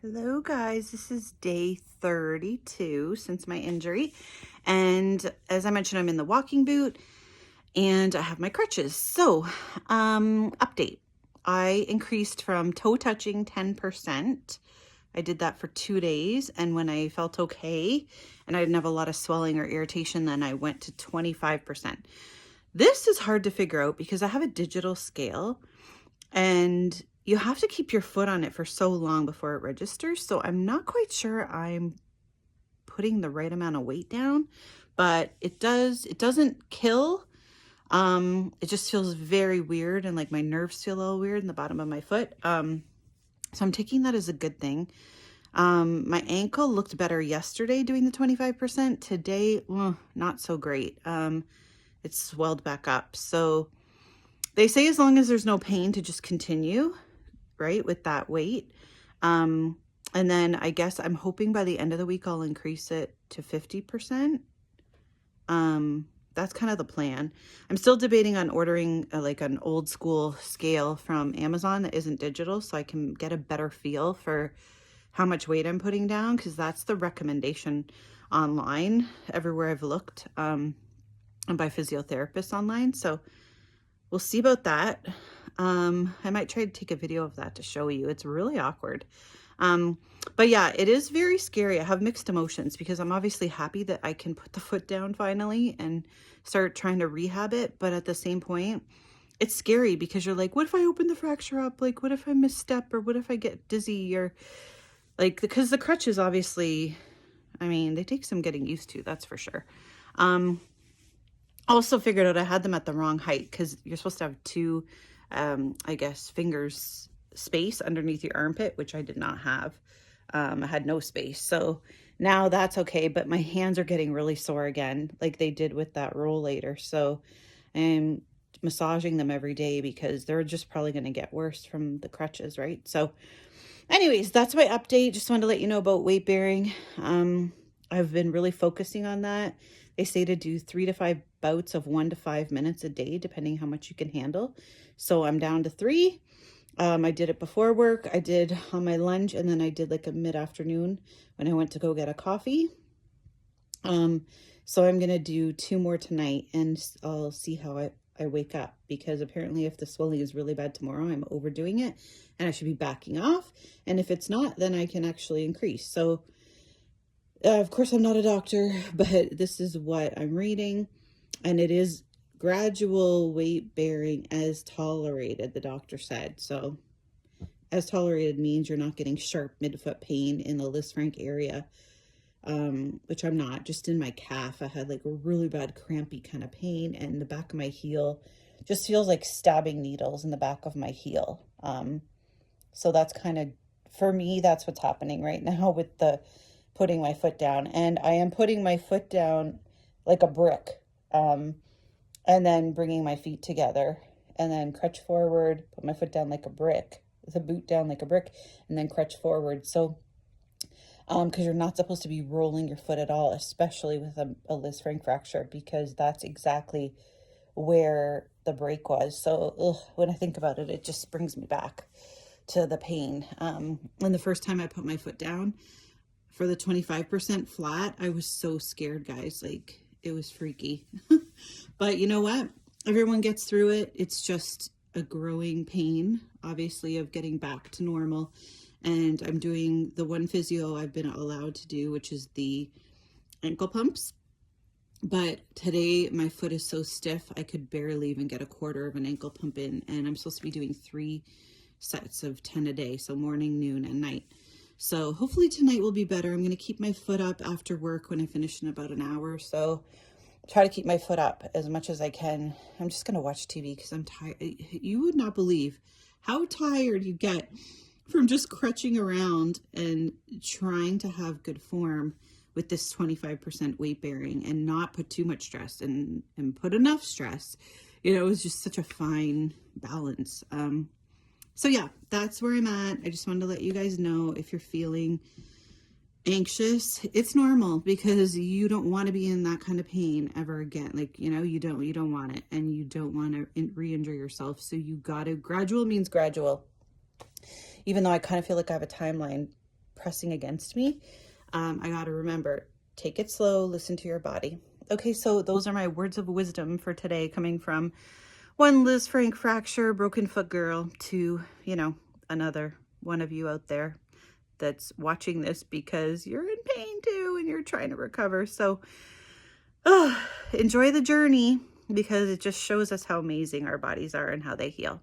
Hello guys, this is day 32 since my injury, and as I mentioned, I'm in the walking boot and I have my crutches. So update, I increased from toe touching 10%. I did that for 2 days, and when I felt okay and I didn't have a lot of swelling or irritation, then I went to 25%. This is hard to figure out because I have a digital scale and you have to keep your foot on it for so long before it registers. So I'm not quite sure I'm putting the right amount of weight down, but it doesn't kill. It just feels very weird, and like my nerves feel a little weird in the bottom of my foot. So I'm taking that as a good thing. My ankle looked better yesterday doing the 25%. Today, not so great. It's swelled back up. So they say as long as there's no pain to just continue, right, with that weight. And then I guess I'm hoping by the end of the week I'll increase it to 50%. That's kind of the plan. I'm still debating on ordering like an old school scale from Amazon that isn't digital, so I can get a better feel for how much weight I'm putting down, because that's the recommendation online everywhere I've looked, and by physiotherapists online. So we'll see about that. I might try to take a video of that to show you. It's really awkward. But yeah, it is very scary. I have mixed emotions because I'm obviously happy that I can put the foot down finally and start trying to rehab it. But at the same point, it's scary because you're like, what if I open the fracture up? Like, what if I misstep, or what if I get dizzy, or like, because the crutches obviously, I mean, they take some getting used to, that's for sure. Also figured out I had them at the wrong height, because you're supposed to have two, I guess, fingers space underneath your armpit, which I did not have. I had no space. So now that's okay, but my hands are getting really sore again, like they did with that rollator. So I'm massaging them every day because they're just probably going to get worse from the crutches, right? So anyways, that's my update. Just wanted to let you know about weight bearing. I've been really focusing on that. They say to do 3 to 5 bouts of 1 to 5 minutes a day, depending how much you can handle. So I'm down to 3. I did it before work. I did on my lunch, and then I did like a mid-afternoon when I went to go get a coffee. So I'm going to do 2 more tonight, and I'll see how I wake up, because apparently if the swelling is really bad tomorrow, I'm overdoing it and I should be backing off. And if it's not, then I can actually increase. So of course I'm not a doctor, but this is what I'm reading, and it is gradual weight bearing as tolerated, the doctor said. So as tolerated means you're not getting sharp midfoot pain in the Lisfranc area, which I'm not. Just in my calf, I had like a really bad crampy kind of pain, and the back of my heel just feels like stabbing needles in the back of my heel. So that's kind of, for me, that's what's happening right now with the putting my foot down. And I am putting my foot down like a brick, and then bringing my feet together, and then crutch forward, put my foot down like a brick, the boot down like a brick, and then crutch forward. So because you're not supposed to be rolling your foot at all, especially with a Lisfranc fracture, because that's exactly where the break was. So when I think about it, it just brings me back to the pain. And the first time I put my foot down for the 25% flat, I was so scared, guys. Like, it was freaky. But you know what? Everyone gets through it. It's just a growing pain, obviously, of getting back to normal. And I'm doing the one physio I've been allowed to do, which is the ankle pumps. But today my foot is so stiff, I could barely even get a quarter of an ankle pump in. And I'm supposed to be doing 3 sets of 10 a day. So morning, noon, and night. So hopefully tonight will be better. I'm going to keep my foot up after work when I finish in about an hour. So try to keep my foot up as much as I can. I'm just going to watch TV because I'm tired. You would not believe how tired you get from just crutching around and trying to have good form with this 25% weight bearing, and not put too much stress and put enough stress. You know, it was just such a fine balance. So yeah, that's where I'm at. I just wanted to let you guys know, if you're feeling anxious, it's normal, because you don't want to be in that kind of pain ever again. Like, you know, you don't want it, and you don't want to re-injure yourself. So you got to, gradual means gradual. Even though I kind of feel like I have a timeline pressing against me. I got to remember, take it slow, listen to your body. Okay, so those are my words of wisdom for today, coming from one Liz Frank fracture, broken foot girl, to, you know, another one of you out there that's watching this because you're in pain too and you're trying to recover. So enjoy the journey, because it just shows us how amazing our bodies are and how they heal.